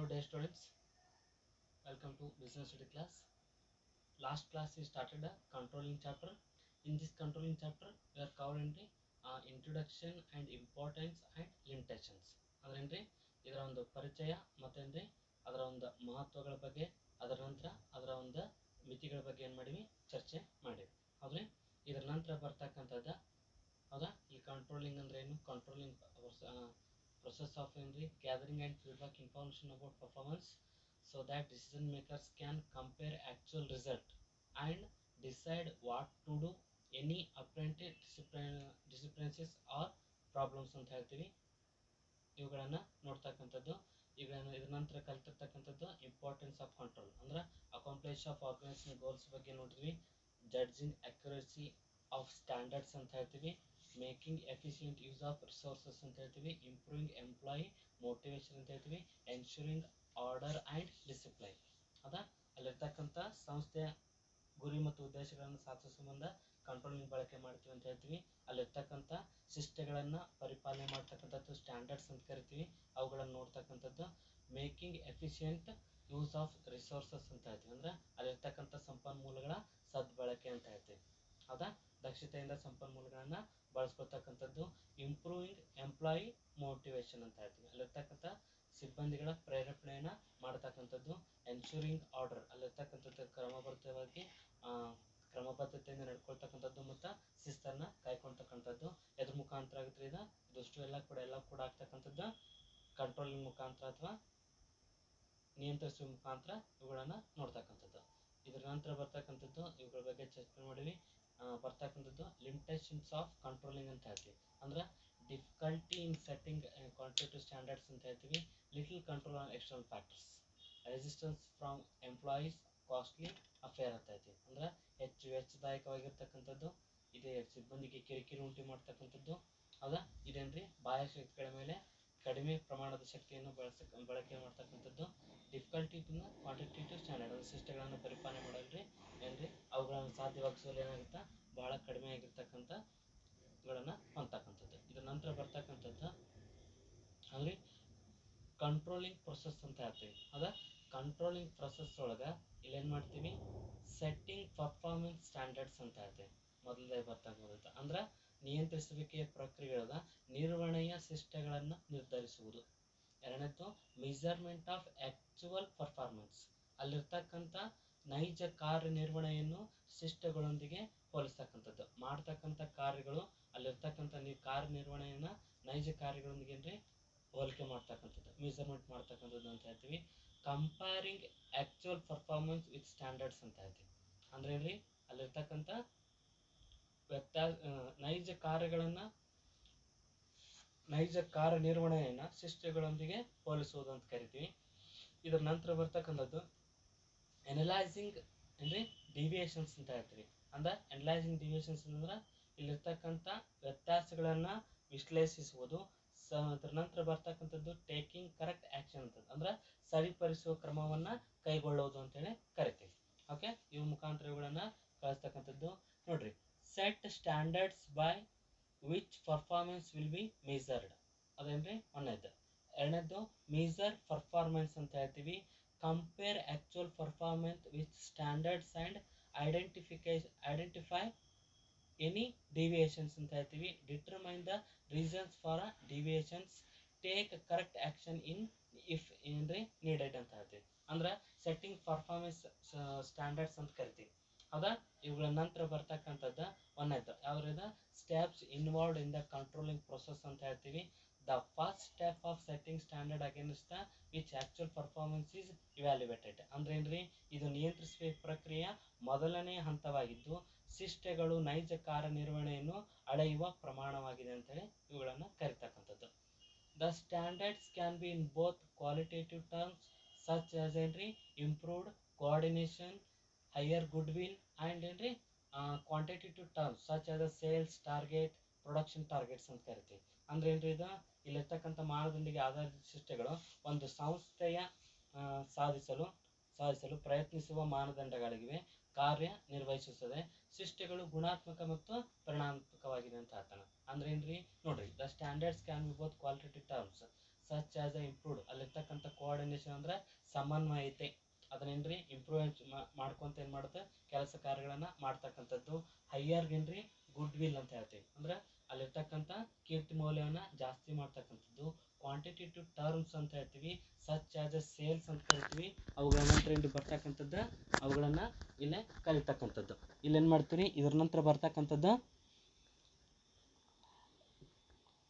Good day, students. Welcome to business study class. Last class we started a controlling chapter. In this controlling chapter we are covering the introduction and importance and limitations. ಅದರೇನ್ರಿ ಇದರ ಒಂದು ಪರಿಚಯ ಮತ್ತೇನ್ರಿ ಅದರ ಒಂದು ಮಹತ್ವಗಳ ಬಗ್ಗೆ ಅದರ ನಂತರ ಅದರ ಒಂದು ಮಿತಿಗಳ ಬಗ್ಗೆ ಏನು ಮಾಡಿವಿ ಚರ್ಚೆ ಮಾಡಿವಿ. ಹೌದ್ರಿ ಇದರ ನಂತರ ಬರ್ತಕ್ಕಂಥದ್ದು ಹೌದಾ ಈ ಕಂಟ್ರೋಲಿಂಗ್ ಅಂದ್ರೆ ಏನು controlling process of gathering and feedback information about performance so that decision makers can compare actual result and decide what to do any apparent discrepancies or problems ಅಂತ ಹೇಳ್ತೀವಿ. ಇವುಗಳನ್ನ ನೋಡ್ತಕ್ಕಂಥದ್ದು ಇದರ ನಂತರ ಕಲಿತಿರ್ತಕ್ಕಂಥದ್ದು ಇಂಪಾರ್ಟೆನ್ಸ್ ಆಫ್ ಕಂಟ್ರೋಲ್ ಅಂದ್ರೆ accomplish of organisation goals ಬಗ್ಗೆ ನೋಡಿದ್ವಿ. Judging accuracy of standards ಅಂತ ಹೇಳ್ತೀವಿ. Making efficient use of resources ಅಂತ ಹೇಳ್ತೀವಿ. ಇಂಪ್ರೂವಿಂಗ್ ಎಂಪ್ಲಾಯಿ ಮೋಟಿವೇಶನ್ ಅಂತ ಹೇಳ್ತೀವಿ. ಎನ್ಶೂರಿಂಗ್ ಆರ್ಡರ್ ಆ್ಯಂಡ್ ಡಿಸಿಪ್ಲೈನ್ ಅದಾ ಅಲ್ಲಿರ್ತಕ್ಕಂಥ ಸಂಸ್ಥೆಯ ಗುರಿ ಮತ್ತು ಉದ್ದೇಶಗಳನ್ನು ಸಾಧಿಸುವ ಸಂಬಂಧ ಕಂಟ್ರೋಲಿಂಗ್ ಬಳಕೆ ಮಾಡ್ತೀವಿ ಅಂತ ಹೇಳ್ತೀವಿ. ಅಲ್ಲಿರ್ತಕ್ಕಂಥ ಶಿಷ್ಟೆಗಳನ್ನು ಪರಿಪಾಲನೆ ಮಾಡ್ತಕ್ಕಂಥದ್ದು ಸ್ಟ್ಯಾಂಡರ್ಡ್ಸ್ ಅಂತ ಕರಿತೀವಿ. ಅವುಗಳನ್ನು ನೋಡ್ತಕ್ಕಂಥದ್ದು making efficient use of resources ಅಂತ ಹೇಳ್ತೀವಿ. ಅಂದ್ರೆ ಅಲ್ಲಿರ್ತಕ್ಕಂಥ ಸಂಪನ್ಮೂಲಗಳ ಸದ್ಬಳಕೆ ಅಂತ ಹೇಳ್ತೀವಿ. ಹೌದಾ ದಕ್ಷತೆಯಿಂದ ಸಂಪನ್ಮೂಲಗಳನ್ನ ಬಳಸ್ಕೊಳ್ತಕ್ಕಂಥದ್ದು. ಇಂಪ್ರೂವಿಂಗ್ ಎಂಪ್ಲಾಯಿ ಮೋಟಿವೇಶನ್ ಅಂತ ಹೇಳ್ತೀವಿ. ಅಲ್ಲಿರ್ತಕ್ಕಂಥ ಸಿಬ್ಬಂದಿಗಳ ಪ್ರೇರೇಪಣೆಯನ್ನ ಮಾಡ್ತಕ್ಕಂಥದ್ದು. ಎನ್ಶೂರಿಂಗ್ ಆರ್ಡರ್ ಅಲ್ಲಿರ್ತಕ್ಕಂಥದ್ದು ಕ್ರಮಬದ್ಧತೆಯಿಂದ ನಡ್ಕೊಳ್ತಕ್ಕಂಥದ್ದು ಮತ್ತು ಶಿಸ್ತನ್ನ ಕಾಯ್ಕೊಳ್ತಕ್ಕಂಥದ್ದು. ಎದ್ರ ಮುಖಾಂತರ ಆಗುತ್ತೆ ಇದಷ್ಟು ಎಲ್ಲ ಕೂಡ ಆಗ್ತಕ್ಕಂಥದ್ದು ಕಂಟ್ರೋಲಿಂಗ್ ಮುಖಾಂತರ ಅಥವಾ ನಿಯಂತ್ರಿಸುವ ಮುಖಾಂತರ ಇವುಗಳನ್ನ ನೋಡ್ತಕ್ಕಂಥದ್ದು. ಇದರ ನಂತರ ಬರ್ತಕ್ಕಂಥದ್ದು ಇವುಗಳ ಬಗ್ಗೆ ಚರ್ಚೆ ಮಾಡಿವಿ. ಬರ್ತಕ್ಕಂಥದ್ದು ಲಿಮಿಟೇಷನ್ಸ್ ಆಫ್ ಕಂಟ್ರೋಲಿಂಗ್ ಅಂತ ಹೇಳ್ತೀವಿ. ಅಂದ್ರೆ ಡಿಫಿಕಲ್ಟಿ ಇನ್ ಸೆಟ್ಟಿಂಗ್ ಕ್ವಾಂಟಿಟೇಟಿವ್ ಸ್ಟ್ಯಾಂಡರ್ಡ್ಸ್ ಅಂತ ಹೇಳ್ತೀವಿ. Little control on external factors. Resistance from employees costly affair ಅಂತ ಹೇಳ್ತೀವಿ. ಅಂದ್ರೆ ಹೆಚ್ಚು ವೆಚ್ಚದಾಯಕವಾಗಿರ್ತಕ್ಕಂಥದ್ದು ಇದೇ ಸಿಬ್ಬಂದಿಗೆ ಕಿರಿಕಿರಿ ಉಂಟು ಮಾಡ್ತಕ್ಕಂಥದ್ದು. ಹೌದಾ ಇದೇನ್ರಿ ಬಾಹ್ಯ ಶಕ್ತಿಗಳ ಮೇಲೆ ಕಡಿಮೆ ಪ್ರಮಾಣದ ಶಕ್ತಿಯನ್ನು ಬಳಕೆ ಮಾಡ್ತಕ್ಕಂಥದ್ದು. ಡಿಫಿಕಲ್ಟಿ ಇನ್ ಕ್ವಾಂಟಿಟೇಟಿವ್ ಸ್ಟ್ಯಾಂಡರ್ಡ್ ಶಿಷ್ಟಗಳನ್ನು ಪರಿಪಾಲನೆ ಮಾಡಲ್ರಿ ಏನ್ರಿ ಅವುಗಳನ್ನು ಸಾಧ್ಯವಾಗಿಸಲು ಏನಾಗುತ್ತಾ ಬಹಳ ಕಡಿಮೆ ಆಗಿರ್ತಕ್ಕಂಥಗಳನ್ನು ಹೊಂದತಕ್ಕಂಥದ್ದು. ಇದರ ನಂತರ ಬರ್ತಕ್ಕಂಥದ್ದು ಅಂದ್ರೆ ಕಂಟ್ರೋಲಿಂಗ್ ಪ್ರೊಸೆಸ್ ಅಂತ ಹೇಳ್ತೀವಿ. ಅದ ಕಂಟ್ರೋಲಿಂಗ್ ಪ್ರೊಸೆಸ್ ಒಳಗೆ ಇಲ್ಲೇನು ಮಾಡ್ತೀವಿ ಸೆಟ್ಟಿಂಗ್ ಪರ್ಫಾರ್ಮೆನ್ಸ್ ಸ್ಟ್ಯಾಂಡರ್ಡ್ಸ್ ಅಂತ ಹೇಳ್ತೀವಿ. ಮೊದಲೇ ಬರ್ತಕ್ಕಂಥದ್ದು ಅಂದ್ರೆ ನಿಯಂತ್ರಿಸುವಿಕೆಯ ಪ್ರಕ್ರಿಯೆಯೊಳಗ ನಿರ್ವಹಣೆಯ ಶಿಷ್ಟಗಳನ್ನು ನಿರ್ಧರಿಸುವುದು. ಎರಡನೇದು ಮೆಜರ್ಮೆಂಟ್ ಆಫ್ ಆಕ್ಚುವಲ್ ಪರ್ಫಾರ್ಮೆನ್ಸ್ ಅಲ್ಲಿರ್ತಕ್ಕಂಥ ನೈಜ ಕಾರ್ಯನಿರ್ವಹಣೆಯನ್ನು ಶಿಷ್ಟಗಳೊಂದಿಗೆ ಹೋಲಿಸ್ತಕ್ಕಂಥದ್ದು. ಮಾಡ್ತಕ್ಕಂಥ ಕಾರ್ಯಗಳು ಅಲ್ಲಿರ್ತಕ್ಕಂಥ ಕಾರ್ಯನಿರ್ವಹಣೆಯನ್ನ ನೈಜ ಕಾರ್ಯಗಳೊಂದಿಗೆ ಏನ್ರಿ ಹೋಲಿಕೆ ಮಾಡ್ತಕ್ಕಂಥದ್ದು ಮೆಜರ್ಮೆಂಟ್ ಮಾಡ್ತಕ್ಕಂಥದ್ದು ಅಂತ ಹೇಳ್ತೀವಿ. Comparing actual performance with standards ಅಂತ ಹೇಳ್ತೀವಿ. ಅಂದ್ರೆ ಏನ್ರಿ ಅಲ್ಲಿರ್ತಕ್ಕಂಥ ನೈಜ ಕಾರ್ಯನಿರ್ವಹಣೆಯನ್ನ ಶಿಷ್ಟಗಳೊಂದಿಗೆ ಹೋಲಿಸುವುದು ಅಂತ ಕರಿತೀವಿ. ಇದರ ನಂತರ ಬರ್ತಕ್ಕಂಥದ್ದು ಅನಲೈಸಿಂಗ್ ಅಂದ್ರೆ ಡಿವಿಯೇಷನ್ಸ್ ಅಂತ ಹೇಳ್ತೀವಿ. ಅಂದ್ರೆ ಅನಲೈಸಿಂಗ್ ಡಿವಿಯೇಷನ್ಸ್ ಅಂದ್ರೆ ಇಲ್ಲಿರ್ತಕ್ಕಂಥ ವ್ಯತ್ಯಾಸಗಳನ್ನ ವಿಶ್ಲೇಷಿಸುವುದು. ಅದರ ನಂತರ ಬರ್ತಕ್ಕಂಥದ್ದು ಟೇಕಿಂಗ್ ಕರೆಕ್ಟ್ ಆಕ್ಷನ್ ಅಂತ ಅಂದ್ರೆ ಸರಿಪಡಿಸುವ ಕ್ರಮವನ್ನ ಕೈಗೊಳ್ಳುವುದು ಅಂತೇಳಿ ಕರಿತೀವಿ. ಓಕೆ ಇವ್ರ ಮುಖಾಂತರ ಇವುಗಳನ್ನ ಕಳಿಸ್ತಕ್ಕಂಥದ್ದು ನೋಡ್ರಿ. Set standards by which performance will be measured ಅದೇನ್ರಿ ಒಂದನೇದು. ಎರಡನೇದು ಮೆಜರ್ ಪರ್ಫಾರ್ಮೆನ್ಸ್ ಅಂತ ಹೇಳ್ತೀವಿ. Compare actual performance with standards and identify any deviations ಅಂತ ಹೇಳ್ತೀವಿ. Determine the reasons for deviations. Take correct action in if ಏನ್ರಿ ನೀಡೆಡ್ ಅಂತ ಹೇಳ್ತೀವಿ. ಅಂದ್ರೆ ಸೆಟ್ಟಿಂಗ್ ಪರ್ಫಾರ್ಮೆನ್ಸ್ ಸ್ಟ್ಯಾಂಡರ್ಡ್ಸ್ ಅಂತ ಕರಿತೀವಿ. ಹೌದಾ ಇವುಗಳ ನಂತರ ಬರ್ತಕ್ಕಂಥದ್ದು ಒಂದನೇದು ಯಾವ್ದು steps involved in the controlling process ಅಂತ ಹೇಳ್ತೀವಿ. The first step of setting standard against the which actual performance is evaluated. ಅಂದ್ರೆ ಏನ್ರಿ ಇದು ನಿಯಂತ್ರಿಸುವ ಪ್ರಕ್ರಿಯೆಯ ಮೊದಲನೇ ಹಂತವಾಗಿದ್ದು ಶಿಷ್ಟಗಳು ನೈಜ ಕಾರ್ಯನಿರ್ವಹಣೆಯನ್ನು ಅಳೆಯುವ ಪ್ರಮಾಣವಾಗಿದೆ ಅಂತೇಳಿ ಇವುಗಳನ್ನ ಕರಿತಕ್ಕಂಥದ್ದು. The standards can be in both qualitative terms such as ಏನ್ರಿ improved coordination higher goodwill and ಏನ್ರಿ quantitative terms such as sales target production targets ಅಂತ ಕರಿತೀವಿ. ಅಂದ್ರೆ ಏನ್ರಿ ಇದು ಇಲ್ಲಿರ್ತಕ್ಕಂಥ ಮಾನದಂಡಿಗೆ ಆಧಾರಿತ ಶಿಷ್ಟಗಳು ಒಂದು ಸಂಸ್ಥೆಯ ಸಾಧಿಸಲು ಪ್ರಯತ್ನಿಸುವ ಮಾನದಂಡಗಳಿವೆ ಕಾರ್ಯ ನಿರ್ವಹಿಸುತ್ತದೆ. ಶಿಷ್ಟಗಳು ಗುಣಾತ್ಮಕ ಮತ್ತು ಪರಿಣಾಮಾತ್ಮಕವಾಗಿದೆ ಅಂತ ಹೇಳ್ತಾನೆ. ಅಂದ್ರೆ ಏನ್ರಿ ನೋಡ್ರಿ the standards can B both qualitative terms such as a improved, ಅಲ್ಲಿರ್ತಕ್ಕಂಥ ಕೋಆರ್ಡಿನೇಷನ್ ಅಂದ್ರೆ ಸಮನ್ವಯತೆ, ಅದನ್ನೇನ್ರಿ ಇಂಪ್ರೂವ್ಮೆಂಟ್ ಮಾಡ್ಕೊಂತ ಏನು ಮಾಡುತ್ತೆ ಕೆಲಸ ಕಾರ್ಯಗಳನ್ನು ಮಾಡ್ತಕ್ಕಂಥದ್ದು. ಹೈಯರ್ಗೇನ್ರಿ ಗುಡ್ ವಿಲ್ ಅಂತ ಹೇಳ್ತೀವಿ, ಅಂದ್ರೆ ಅಲ್ಲಿರ್ತಕ್ಕಂಥ ಕೀರ್ತಿ ಮೌಲ್ಯವನ್ನು ಜಾಸ್ತಿ ಮಾಡ್ತಕ್ಕಂಥದ್ದು. ಕ್ವಾಂಟಿಟೇಟಿವ್ ಟರ್ಮ್ಸ್ ಅಂತ ಹೇಳ್ತೀವಿ, ಸಚ್ ಆಸ್ ಅ ಸೇಲ್ಸ್ ಅಂತ ಕರಿತೀವಿ. ಅವುಗಳ ನಂತರ ಏನು ಬರ್ತಕ್ಕಂಥದ್ದು, ಅವುಗಳನ್ನು ಇಲ್ಲೇ ಕಲಿತಕ್ಕಂಥದ್ದು. ಇಲ್ಲೇನು ಮಾಡ್ತೀವಿ, ಇದ್ರ ನಂತರ ಬರ್ತಕ್ಕಂಥದ್ದು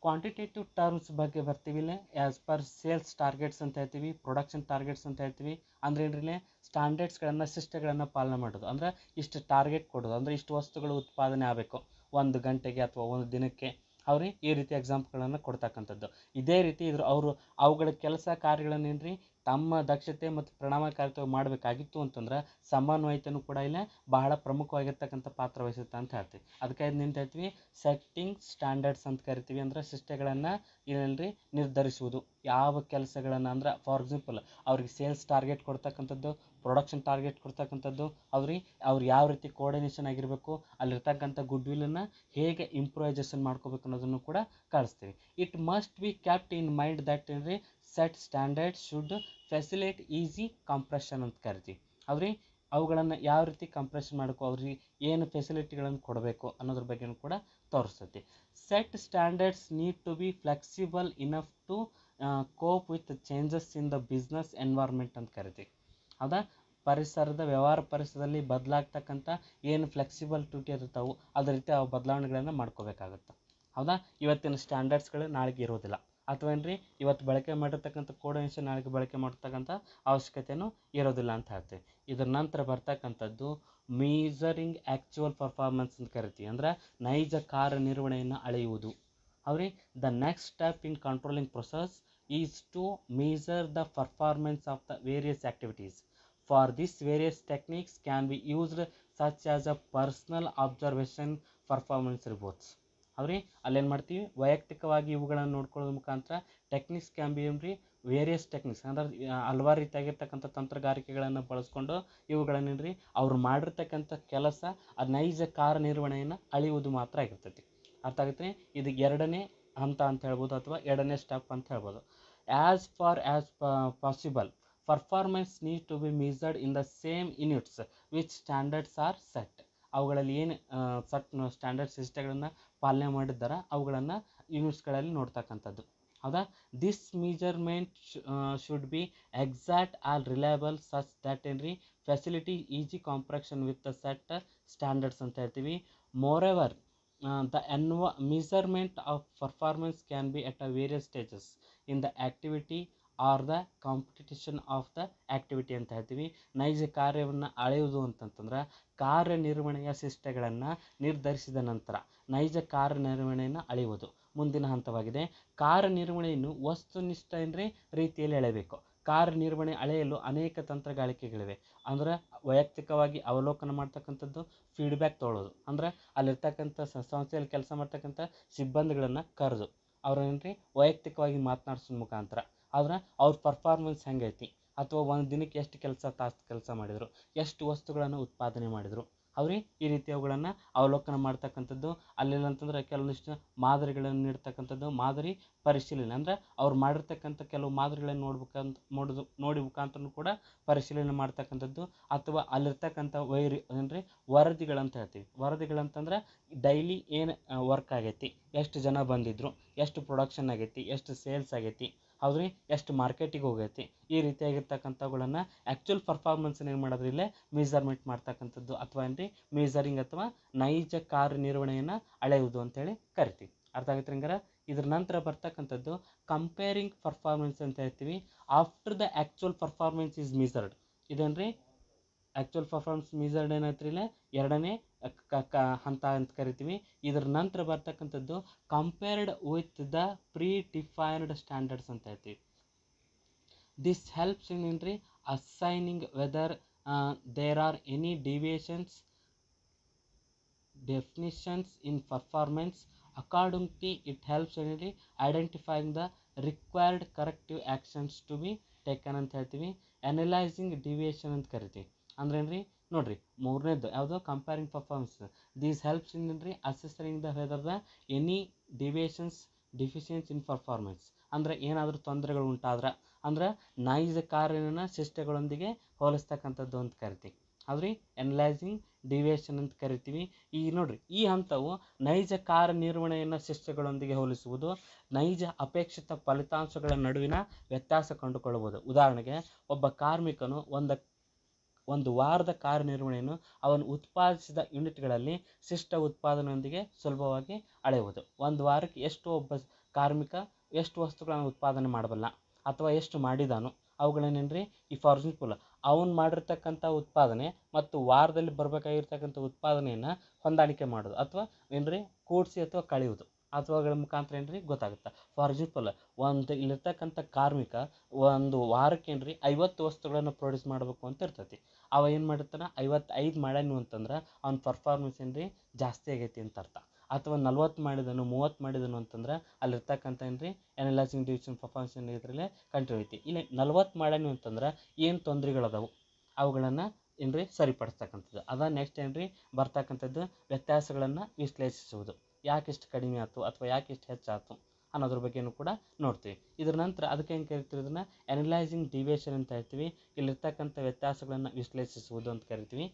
ಕ್ವಾಂಟಿಟೇಟಿವ್ ಟರ್ಮ್ಸ್ ಬಗ್ಗೆ ಬರ್ತೀವಿ. ಇಲ್ಲೇ ಆ್ಯಸ್ ಪರ್ ಸೇಲ್ಸ್ ಟಾರ್ಗೆಟ್ಸ್ ಅಂತ ಹೇಳ್ತೀವಿ, ಪ್ರೊಡಕ್ಷನ್ ಟಾರ್ಗೆಟ್ಸ್ ಅಂತ ಹೇಳ್ತೀವಿ. ಅಂದ್ರೆ ಏನ್ರಿ ಸ್ಟ್ಯಾಂಡರ್ಡ್ಸ್ಗಳನ್ನು ಶಿಷ್ಟಗಳನ್ನು ಪಾಲನೆ ಮಾಡೋದು, ಅಂದ್ರೆ ಇಷ್ಟು ಟಾರ್ಗೆಟ್ ಕೊಡೋದು, ಅಂದ್ರೆ ಇಷ್ಟು ವಸ್ತುಗಳು ಉತ್ಪಾದನೆ ಆಗಬೇಕು ಒಂದು ಗಂಟೆಗೆ ಅಥವಾ ಒಂದು ದಿನಕ್ಕೆ. ಅವ್ರಿಗೆ ಈ ರೀತಿ ಎಕ್ಸಾಂಪಲ್ಗಳನ್ನು ಕೊಡ್ತಕ್ಕಂಥದ್ದು. ಇದೇ ರೀತಿ ಅವರು ಅವುಗಳ ಕೆಲಸ ಕಾರ್ಯಗಳನ್ನೇನ್ರಿ ತಮ್ಮ ದಕ್ಷತೆ ಮತ್ತು ಪರಿಣಾಮಕಾರಿತ್ವವಾಗಿ ಮಾಡಬೇಕಾಗಿತ್ತು ಅಂತಂದ್ರೆ ಸಮನ್ವಯತೆಯೂ ಕೂಡ ಇಲ್ಲೇ ಬಹಳ ಪ್ರಮುಖವಾಗಿರ್ತಕ್ಕಂಥ ಪಾತ್ರ ವಹಿಸುತ್ತೆ ಅಂತ ಹೇಳ್ತೀವಿ. ಅದಕ್ಕೆ ನಿಂತ ಹೇಳ್ತೀವಿ ಸೆಟ್ಟಿಂಗ್ ಸ್ಟ್ಯಾಂಡರ್ಡ್ಸ್ ಅಂತ ಕರಿತೀವಿ, ಅಂದ್ರೆ ಶಿಷ್ಟಗಳನ್ನು ಏನೇನ್ರಿ ನಿರ್ಧರಿಸುವುದು. ಯಾವ ಕೆಲಸಗಳನ್ನು ಅಂದ್ರೆ ಫಾರ್ ಎಕ್ಸಾಂಪಲ್ ಅವ್ರಿಗೆ ಸೇಲ್ಸ್ ಟಾರ್ಗೆಟ್ ಕೊಡ್ತಕ್ಕಂಥದ್ದು, ಪ್ರೊಡಕ್ಷನ್ ಟಾರ್ಗೆಟ್ ಕೊಡ್ತಕ್ಕಂಥದ್ದು, ಅವ್ರು ಯಾವ ರೀತಿ ಕೋಆರ್ಡಿನೇಷನ್ ಆಗಿರಬೇಕು, ಅಲ್ಲಿರ್ತಕ್ಕಂಥ ಗುಡ್ ವಿಲ್ಲನ್ನು ಹೇಗೆ ಇಂಪ್ರೂವೈಸೇಷನ್ ಮಾಡ್ಕೋಬೇಕು ಅನ್ನೋದನ್ನು ಕೂಡ ಕಳಿಸ್ತೀವಿ. It must be kept in mind that ಏನ್ರಿ set standard should facilitate easy comprehension ಅಂತ ಕರಿತೀವಿ. ಅವುಗಳನ್ನು ಯಾವ ರೀತಿ ಕಂಪ್ರೆಷನ್ ಮಾಡಬೇಕು, ಅವ್ರಿಗೆ ಏನು ಫೆಸಿಲಿಟಿಗಳನ್ನು ಕೊಡಬೇಕು ಅನ್ನೋದ್ರ ಬಗ್ಗೆನೂ ಕೂಡ ತೋರಿಸ್ತೈತಿ. Set standards need to be flexible enough to cope with changes in the business environment ಅಂತ ಕರಿತೀವಿ. ಹೌದಾ, ವ್ಯವಹಾರ ಪರಿಸರದಲ್ಲಿ ಬದಲಾಗ್ತಕ್ಕಂಥ ಏನು ಫ್ಲೆಕ್ಸಿಬಿಲಿಟಿ ಇರ್ತಾವೆ ಅದೇ ರೀತಿ ಆ ಬದಲಾವಣೆಗಳನ್ನು ಮಾಡ್ಕೋಬೇಕಾಗುತ್ತೆ. ಹೌದಾ, ಇವತ್ತಿನ ಸ್ಟ್ಯಾಂಡರ್ಡ್ಸ್ಗಳು ನಾಳೆಗೆ ಇರೋದಿಲ್ಲ, ಅಥವಾ ಏನ್ರಿ ಇವತ್ತು ಬಳಕೆ ಮಾಡಿರ್ತಕ್ಕಂಥ ಕೋಆರ್ಡಿನೇಷನ್ ನಾಳೆಗೆ ಬಳಕೆ ಮಾಡ್ತಕ್ಕಂಥ ಅವಶ್ಯಕತೆಯೂ ಇರೋದಿಲ್ಲ ಅಂತ ಹೇಳ್ತೀವಿ. ಇದರ ನಂತರ ಬರ್ತಕ್ಕಂಥದ್ದು ಮೀಸರಿಂಗ್ ಆ್ಯಕ್ಚುವಲ್ ಪರ್ಫಾರ್ಮೆನ್ಸ್ ಅಂತ ಕರಿತೀವಿ, ಅಂದ್ರೆ ನೈಜ ಕಾರ್ಯನಿರ್ವಹಣೆಯನ್ನು ಅಳೆಯುವುದು. The next step in controlling process is to measure the performance of the various activities. For this, various techniques can be used such as a personal observation performance reports. ಅಲ್ಲೇನು ಮಾಡ್ತೀವಿ, ವೈಯಕ್ತಿಕವಾಗಿ ಇವುಗಳನ್ನು ನೋಡ್ಕೊಳ್ಳೋದ್ರ ಮುಖಾಂತರ ಟೆಕ್ನಿಕ್ಸ್ ಕ್ಯಾನ್ ಬಿ ಏನ್ರಿ various techniques, ಅಂದ್ರೆ ಹಲವಾರು ರೀತಿಯಾಗಿರ್ತಕ್ಕಂಥ ತಂತ್ರಗಾರಿಕೆಗಳನ್ನು ಬಳಸ್ಕೊಂಡು ಇವುಗಳನ್ನೇನ್ರಿ ಅವ್ರು ಮಾಡಿರ್ತಕ್ಕಂಥ ಕೆಲಸ ಆ ನೈಜ ಕಾರ್ಯನಿರ್ವಹಣೆಯನ್ನು ಅಳೆಯುವುದು ಮಾತ್ರ ಆಗಿರ್ತೈತಿ. ಅರ್ಥ ಆಗುತ್ತೆ. ಇದು ಎರಡನೇ ಹಂತ ಅಂತ ಹೇಳ್ಬೋದು, ಅಥವಾ ಎರಡನೇ ಸ್ಟೆಪ್ ಅಂತ ಹೇಳ್ಬೋದು. As far as possible, performance needs to be measured in the same units which standards are set. ಅವುಗಳಲ್ಲಿ ಏನು ಸ್ಟ್ಯಾಂಡರ್ಡ್ ಸಿಸ್ಟಗಳನ್ನು ಪಾಲನೆ ಮಾಡಿದ್ದಾರೆ ಅವುಗಳನ್ನು ಯೂನಿಟ್ಸ್ಗಳಲ್ಲಿ ನೋಡ್ತಕ್ಕಂಥದ್ದು. ಹೌದಾ, this measurement should be exact and reliable such that ಏನ್ರಿ facility easy comprehension with the set standards ಅಂತ ಹೇಳ್ತೀವಿ. ಮೋರೆವರ್ the measurement of performance can be at a various stages in the activity or the competition of the activity ಅಂತ ಹೇಳ್ತೀವಿ. ನೈಜ ಕಾರ್ಯವನ್ನು ಅಳೆಯುವುದು ಅಂತಂತಂದ್ರೆ ಕಾರ್ಯನಿರ್ವಹಣೆಯ ಶಿಷ್ಟಗಳನ್ನು ನಿರ್ಧರಿಸಿದ ನಂತರ ನೈಜ ಕಾರ್ಯನಿರ್ವಹಣೆಯನ್ನು ಅಳೆಯುವುದು ಮುಂದಿನ ಹಂತವಾಗಿದೆ. ಕಾರ್ಯನಿರ್ವಹಣೆಯನ್ನು ವಸ್ತುನಿಷ್ಠ ರೀತಿಯಲ್ಲಿ ಎಳೆಯಬೇಕು. ಕಾರ್ಯನಿರ್ವಹಣೆ ಅಳೆಯಲು ಅನೇಕ ತಂತ್ರಗಾರಿಕೆಗಳಿವೆ. ಅಂದ್ರೆ ವೈಯಕ್ತಿಕವಾಗಿ ಅವಲೋಕನ ಮಾಡ್ತಕ್ಕಂಥದ್ದು, ಫೀಡ್ಬ್ಯಾಕ್ ತೊಗೊಳ್ಳೋದು, ಅಂದ್ರೆ ಅಲ್ಲಿರ್ತಕ್ಕಂಥ ಸಂಸ್ಥೆಯಲ್ಲಿ ಕೆಲಸ ಮಾಡ್ತಕ್ಕಂಥ ಸಿಬ್ಬಂದಿಗಳನ್ನು ಕರೆದು ಅವ್ರೇನ್ರಿ ವೈಯಕ್ತಿಕವಾಗಿ ಮಾತನಾಡಿಸೋ ಮುಖಾಂತರ ಅವ್ರ ಪರ್ಫಾರ್ಮೆನ್ಸ್ ಹೆಂಗೈತಿ, ಅಥವಾ ಒಂದು ದಿನಕ್ಕೆ ಎಷ್ಟು ತಾಸು ಕೆಲಸ ಮಾಡಿದರು, ಎಷ್ಟು ವಸ್ತುಗಳನ್ನು ಉತ್ಪಾದನೆ ಮಾಡಿದರು, ಈ ರೀತಿ ಅವುಗಳನ್ನು ಅವಲೋಕನ ಮಾಡ್ತಕ್ಕಂಥದ್ದು. ಅಲ್ಲಿಲ್ಲ ಅಂತಂದ್ರೆ ಕೆಲವೊಂದಿಷ್ಟು ಮಾದರಿಗಳನ್ನು ನೀಡ್ತಕ್ಕಂಥದ್ದು, ಮಾದರಿ ಪರಿಶೀಲನೆ, ಅಂದ್ರೆ ಅವ್ರು ಮಾಡಿರ್ತಕ್ಕಂಥ ಕೆಲವು ಮಾದರಿಗಳನ್ನು ನೋಡಿ ಮುಖಾಂತರ ಕೂಡ ಪರಿಶೀಲನೆ ಮಾಡ್ತಕ್ಕಂಥದ್ದು. ಅಥವಾ ಅಲ್ಲಿರ್ತಕ್ಕಂಥ ವರದಿಗಳಂತ ಹೇಳ್ತೀವಿ. ವರದಿಗಳಂತಂದ್ರೆ ಡೈಲಿ ಏನು ವರ್ಕ್ ಆಗೈತಿ, ಎಷ್ಟು ಜನ ಬಂದಿದ್ರು, ಎಷ್ಟು ಪ್ರೊಡಕ್ಷನ್ ಆಗೈತಿ, ಎಷ್ಟು ಸೇಲ್ಸ್ ಆಗೈತಿ, ಎಷ್ಟು ಮಾರ್ಕೆಟಿಗೆ ಹೋಗೈತಿ, ಈ ರೀತಿಯಾಗಿರ್ತಕ್ಕಂಥವುಗಳನ್ನು ಆ್ಯಕ್ಚುಯಲ್ ಪರ್ಫಾರ್ಮೆನ್ಸ್ನ ಏನು ಮಾಡೋದು ಇಲ್ಲೇ ಮೆಜರ್ಮೆಂಟ್ ಮಾಡ್ತಕ್ಕಂಥದ್ದು, ಅಥವಾ ಮೆಜರಿಂಗ್ ಅಥವಾ ನೈಜ ಕಾರ್ಯನಿರ್ವಹಣೆಯನ್ನು ಅಳೆಯುವುದು ಅಂತೇಳಿ ಕರಿತೀವಿ. ಅರ್ಥ ಆಗುತ್ತೆ ಹಂಗಾರೆ. ಇದ್ರ ನಂತರ ಬರ್ತಕ್ಕಂಥದ್ದು ಕಂಪೇರಿಂಗ್ ಪರ್ಫಾರ್ಮೆನ್ಸ್ ಅಂತ ಹೇಳ್ತೀವಿ. After the actual performance is measured, ಇದೇನ್ರಿ ಆ್ಯಕ್ಚುಯಲ್ ಪರ್ಫಾರ್ಮೆನ್ಸ್ ಮೆಜರ್ಡ್ ಏನೈತ್ರಿ ಇಲ್ಲೇ ಎರಡನೇ ಹಂತ ಅಂತ ಕರಿತೀವಿ. ಇದರ ನಂತರ ಬರ್ತಕ್ಕಂಥದ್ದು compared with the predefined standards ಅಂತ ಹೇಳ್ತೀವಿ. This helps in assigning whether there are any definitions in performance. Accordingly, it helps in identifying the required corrective actions to be taken ಅಂತ ಹೇಳ್ತೀವಿ. ಅನಲೈಸಿಂಗ್ ಡಿವಿಯೇಷನ್ ಅಂತ ಕರಿತೀವಿ. ಅಂದ್ರೇನ್ರಿ ನೋಡ್ರಿ, ಮೂರನೇದು ಯಾವುದೋ comparing performance. These helps in accessing the whether the any deficiency in performance. ಅಂದರೆ ಏನಾದರೂ ತೊಂದರೆಗಳು ಉಂಟಾದ್ರೆ ಅಂದ್ರೆ ನೈಜ ಕಾರ್ಯನ ಶಿಷ್ಟಗಳೊಂದಿಗೆ ಹೋಲಿಸ್ತಕ್ಕಂಥದ್ದು ಅಂತ ಕರಿತೀವಿ. ಹೌದ್ರಿ, ಎನಲೈಸಿಂಗ್ ಡಿವಿಯೇಷನ್ ಅಂತ ಕರಿತೀವಿ. ಈಗ ನೋಡ್ರಿ, ಈ ಹಂತವು ನೈಜ ಕಾರ್ಯನಿರ್ವಹಣೆಯನ್ನು ಶಿಷ್ಟಗಳೊಂದಿಗೆ ಹೋಲಿಸುವುದು, ನೈಜ ಅಪೇಕ್ಷಿತ ಫಲಿತಾಂಶಗಳ ನಡುವಿನ ವ್ಯತ್ಯಾಸ ಕಂಡುಕೊಳ್ಳಬಹುದು. ಉದಾಹರಣೆಗೆ, ಒಬ್ಬ ಕಾರ್ಮಿಕನು ಒಂದು ವಾರದ ಕಾರ್ಯನಿರ್ವಹಣೆಯನ್ನು ಅವನು ಉತ್ಪಾದಿಸಿದ ಯೂನಿಟ್ಗಳಲ್ಲಿ ಶಿಷ್ಟ ಉತ್ಪಾದನೆಯೊಂದಿಗೆ ಸುಲಭವಾಗಿ ಅಳೆಯುವುದು. ಒಂದು ವಾರಕ್ಕೆ ಒಬ್ಬ ಕಾರ್ಮಿಕ ಎಷ್ಟು ವಸ್ತುಗಳನ್ನು ಉತ್ಪಾದನೆ ಮಾಡಬಲ್ಲ ಅಥವಾ ಎಷ್ಟು ಮಾಡಿದಾನು ಅವುಗಳನ್ನೇನ್ರಿ ಈ ಫಾರ್ ಎಕ್ಸಾಂಪಲ್ ಅವನು ಮಾಡಿರ್ತಕ್ಕಂಥ ಉತ್ಪಾದನೆ ಮತ್ತು ವಾರದಲ್ಲಿ ಬರಬೇಕಾಗಿರ್ತಕ್ಕಂಥ ಉತ್ಪಾದನೆಯನ್ನು ಹೊಂದಾಣಿಕೆ ಮಾಡೋದು ಅಥವಾ ಏನ್ರಿ ಕೂಡಿಸಿ ಅಥವಾ ಕಳೆಯುವುದು ಅಥವಾಗಳ ಮುಖಾಂತರ ಏನ್ರಿ ಗೊತ್ತಾಗುತ್ತೆ. ಫಾರ್ ಎಕ್ಸಾಂಪಲ್ ಇಲ್ಲಿರ್ತಕ್ಕಂಥ ಕಾರ್ಮಿಕ ಒಂದು ವಾರಕ್ಕೆ 50 ವಸ್ತುಗಳನ್ನು ಪ್ರೊಡ್ಯೂಸ್ ಮಾಡಬೇಕು ಅಂತ ಇರ್ತೈತಿ. ಅವ ಏನು ಮಾಡಿರ್ತಾನೆ 55 ಮಾಡ್ಯಾನು ಅಂತಂದ್ರೆ ಅವ್ನ ಪರ್ಫಾರ್ಮೆನ್ಸ್ ಜಾಸ್ತಿ ಆಗೈತಿ ಅಂತ ಅರ್ಥ. ಅಥವಾ 40 ಮಾಡಿದನು 30 ಮಾಡಿದನು ಅಂತಂದ್ರೆ ಅಲ್ಲಿರ್ತಕ್ಕಂಥ ಎನಲೈಸಿಂಗ್ ಡಿವಿಷನ್ ಪರ್ಫಾರ್ಮೆನ್ಸ್ ಇದರಲ್ಲೇ ಕಂಟ್ರೋಲ್ ಐತಿ. ಇಲ್ಲಿ 40 ಮಾಡ್ಯಾನು ಅಂತಂದ್ರೆ ಏನು ತೊಂದರೆಗಳದಾವು ಅವುಗಳನ್ನು ಸರಿಪಡಿಸ್ತಕ್ಕಂಥದ್ದು. ನೆಕ್ಸ್ಟ್ ಬರ್ತಕ್ಕಂಥದ್ದು ವ್ಯತ್ಯಾಸಗಳನ್ನು ವಿಶ್ಲೇಷಿಸುವುದು. ಯಾಕೆಷ್ಟು ಕಡಿಮೆ ಆಯ್ತು ಅಥವಾ ಯಾಕೆಷ್ಟು ಹೆಚ್ಚಾಯ್ತು ಅನ್ನೋದ್ರ ಬಗ್ಗೆನೂ ಕೂಡ ನೋಡ್ತೀವಿ. ಇದರ ನಂತರ ಅದಕ್ಕೆ ಏನು ಕರಿತೀವಿ, ಇದನ್ನು ಅನಲೈಸಿಂಗ್ ಡಿವಿಯೇಷನ್ ಅಂತ ಹೇಳ್ತೀವಿ. ಇಲ್ಲಿರ್ತಕ್ಕಂಥ ವ್ಯತ್ಯಾಸಗಳನ್ನು ವಿಶ್ಲೇಷಿಸುವುದು ಅಂತ ಕರಿತೀವಿ.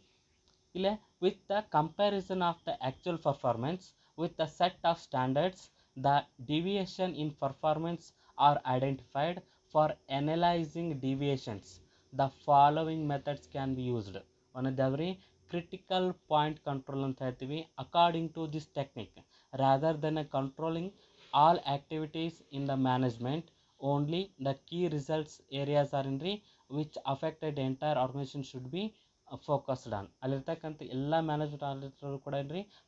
ಇಲ್ಲೇ with the comparison of the actual performance with the set of standards the deviation in performance are identified. For analysing deviations the following methods can be used. ಒಂದನೇದಾವ್ರಿ ಕ್ರಿಟಿಕಲ್ ಪಾಯಿಂಟ್ ಕಂಟ್ರೋಲ್ ಅಂತ ಹೇಳ್ತೀವಿ. According to this technique rather than controlling all activities in the management, only the key results areas are which affected the entire organization should be focused on. ಅಲ್ಲಿರ್ತಕ್ಕಂಥ ಎಲ್ಲ management ಆಡಳಿತರು ಕೂಡ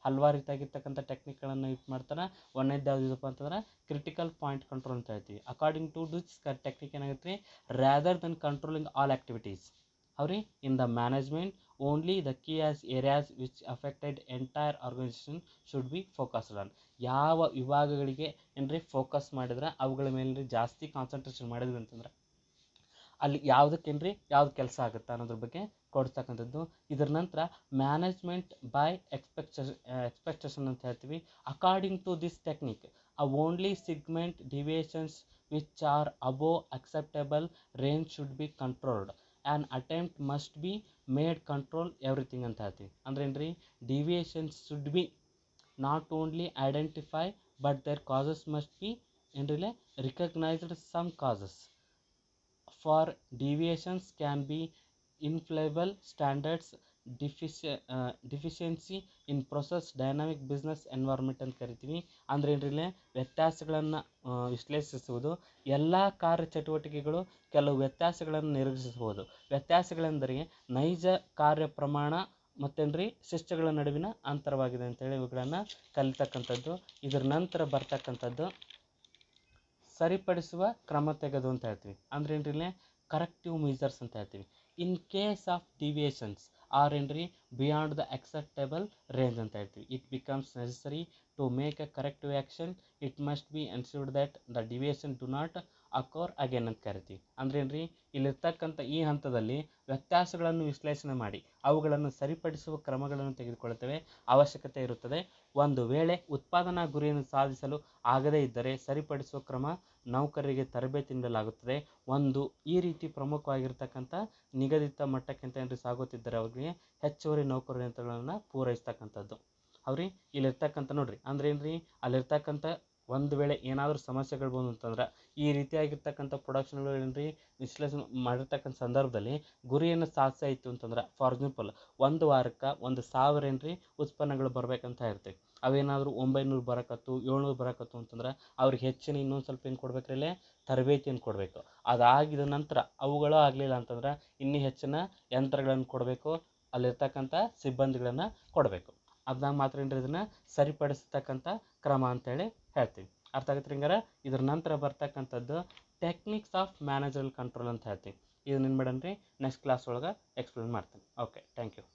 ಹಲವಾರು ರೀತಿಯಾಗಿರ್ತಕ್ಕಂಥ ಟೆಕ್ನಿಕ್ಗಳನ್ನು use ಮಾಡ್ತಾರೆ. ಒಂದನೇದು ಯಾವುದಪ್ಪ ಅಂತಂದ್ರೆ ಕ್ರಿಟಿಕಲ್ ಪಾಯಿಂಟ್ ಕಂಟ್ರೋಲ್ ಅಂತ ಹೇಳ್ತೀವಿ. ಅಕಾರ್ಡಿಂಗ್ ಟು ದಿಸ್ ಟೆಕ್ನಿಕ್ ಏನಾಗುತ್ತೆ, rather than controlling all activities ಅವ್ರಿ in the management, only the key as areas which affected entire organisation should be focused on. ಯಾವ ವಿಭಾಗಗಳಿಗೆ ಫೋಕಸ್ ಮಾಡಿದ್ರೆ ಅವುಗಳ ಮೇಲೆ ಜಾಸ್ತಿ ಕಾನ್ಸಂಟ್ರೇಷನ್ ಮಾಡಿದ್ವಿ ಅಂತಂದ್ರೆ ಅಲ್ಲಿ ಯಾವುದಕ್ಕೆ ಯಾವ್ದು ಕೆಲಸ ಆಗುತ್ತೆ ಅನ್ನೋದ್ರ ಬಗ್ಗೆ ಕೊಡ್ತಕ್ಕಂಥದ್ದು. ಇದರ ನಂತರ ಮ್ಯಾನೇಜ್ಮೆಂಟ್ ಬೈ ಎಕ್ಸ್ಪೆಕ್ಟೇಷನ್ ಅಂತ ಹೇಳ್ತೀವಿ. According to this technique only segment deviations which are above acceptable range should be controlled. An attempt must be made control everything ಅಂತ ಹೇಳ್ತೀವಿ. ಅಂದ್ರೆ deviations should be not only identify but their causes must be recognised. Some causes for deviations can be inflexible standards, deficiency in process, dynamic business environment ಅಂತ ಕರಿತೀವಿ. ಅಂದ್ರೆ ವ್ಯತ್ಯಾಸಗಳನ್ನು ವಿಶ್ಲೇಷಿಸುವುದು. ಎಲ್ಲ ಕಾರ್ಯಚಟುವಟಿಕೆಗಳು ಕೆಲವು ವ್ಯತ್ಯಾಸಗಳನ್ನು ನಿರ್ವಹಿಸಬಹುದು. ವ್ಯತ್ಯಾಸಗಳೆಂದರೆ ನೈಜ ಕಾರ್ಯ ಪ್ರಮಾಣ ಶಿಷ್ಟಗಳ ನಡುವಿನ ಅಂತರವಾಗಿದೆ ಅಂತೇಳಿ ಇವುಗಳನ್ನು ಕಲಿತಕ್ಕಂಥದ್ದು. ಇದರ ನಂತರ ಬರ್ತಕ್ಕಂಥದ್ದು ಸರಿಪಡಿಸುವ ಕ್ರಮ ತೆಗೆದು ಅಂತ ಹೇಳ್ತೀವಿ. ಅಂದ್ರೆ ಕರೆಕ್ಟಿವ್ ಮೆಜರ್ಸ್ ಅಂತ ಹೇಳ್ತೀವಿ. In case of deviations are beyond the acceptable range ಅಂತ ಹೇಳ್ತೀವಿ. It becomes necessary to make a corrective action. It must be ensured that the deviation do not occur again ಅಂತ ಕರಿತೀವಿ. ಅಂದ್ರೆ ಇಲ್ಲಿರ್ತಕ್ಕಂಥ ಈ ಹಂತದಲ್ಲಿ ವ್ಯತ್ಯಾಸಗಳನ್ನು ವಿಶ್ಲೇಷಣೆ ಮಾಡಿ ಅವುಗಳನ್ನು ಸರಿಪಡಿಸುವ ಕ್ರಮಗಳನ್ನು ತೆಗೆದುಕೊಳ್ಳುತ್ತೇವೆ ಅವಶ್ಯಕತೆ ಇರುತ್ತದೆ. ಒಂದು ವೇಳೆ ಉತ್ಪಾದನಾ ಗುರಿಯನ್ನು ಸಾಧಿಸಲು ಆಗದೇ ಇದ್ದರೆ ಸರಿಪಡಿಸುವ ಕ್ರಮ ನೌಕರರಿಗೆ ತರಬೇತಿ ನೀಡಲಾಗುತ್ತದೆ. ಈ ರೀತಿ ಪ್ರಮುಖವಾಗಿರ್ತಕ್ಕಂಥ ನಿಗದಿತ ಮಟ್ಟಕ್ಕಿಂತ ಸಾಗುತ್ತಿದ್ದರೆ ಅವರಿಗೆ ಹೆಚ್ಚುವರಿ ನೌಕರ ಯಂತ್ರಗಳನ್ನು ಪೂರೈಸ್ತಕ್ಕಂಥದ್ದು. ಅವ್ರಿ ಇಲ್ಲಿರ್ತಕ್ಕಂಥ ನೋಡ್ರಿ ಅಂದ್ರೆ ಅಲ್ಲಿರ್ತಕ್ಕಂಥ ಒಂದು ವೇಳೆ ಏನಾದರೂ ಸಮಸ್ಯೆಗಳು ಬಂದು ಅಂತಂದ್ರೆ ಈ ರೀತಿಯಾಗಿರ್ತಕ್ಕಂಥ ಪ್ರೊಡಕ್ಷನ್ಗಳು ವಿಶ್ಲೇಷಣೆ ಮಾಡಿರ್ತಕ್ಕಂಥ ಸಂದರ್ಭದಲ್ಲಿ ಗುರಿಯನ್ನು ಸಾಧಿಸಾಯಿತು ಅಂತಂದ್ರೆ ಫಾರ್ ಎಕ್ಸಾಂಪಲ್ ಒಂದು ವಾರಕ್ಕೆ 1000 ಉತ್ಪನ್ನಗಳು ಬರಬೇಕಂತ ಇರ್ತೈವೆ. ಅವೇನಾದರೂ 900 ಬರಕತ್ತು 700 ಬರಕತ್ತು ಅಂತಂದ್ರೆ ಅವ್ರಿಗೆ ಹೆಚ್ಚಿನ ಇನ್ನೊಂದು ಸ್ವಲ್ಪ ಏನು ಕೊಡ್ಬೇಕ್ರಲ್ಲೇ ತರಬೇತಿಯನ್ನು ಕೊಡಬೇಕು. ಅದಾಗಿದ ನಂತರ ಅವುಗಳು ಆಗಲಿಲ್ಲ ಅಂತಂದ್ರೆ ಇನ್ನೂ ಹೆಚ್ಚಿನ ಯಂತ್ರಗಳನ್ನು ಕೊಡಬೇಕು, ಅಲ್ಲಿರ್ತಕ್ಕಂಥ ಸಿಬ್ಬಂದಿಗಳನ್ನು ಕೊಡಬೇಕು. ಅದಾಗ ಮಾತ್ರ ಇದನ್ನು ಸರಿಪಡಿಸ್ತಕ್ಕಂಥ ಕ್ರಮ ಅಂತೇಳಿ ಹೇಳ್ತೀವಿ. ಅರ್ಥ ಆಗತ್ತೆ ರಿಂಗಾರ. ಇದ್ರ ನಂತರ ಬರ್ತಕ್ಕಂಥದ್ದು ಟೆಕ್ನಿಕ್ಸ್ ಆಫ್ ಮ್ಯಾನೇಜರಲ್ ಕಂಟ್ರೋಲ್ ಅಂತ ಹೇಳ್ತೀವಿ. ಇದನ್ನ ಏನು ಮಾಡನ್ರಿ ನೆಕ್ಸ್ಟ್ ಕ್ಲಾಸ್ ಒಳಗೆ ಎಕ್ಸ್ಪ್ಲೇನ್ ಮಾಡ್ತೀನಿ. Okay, thank you.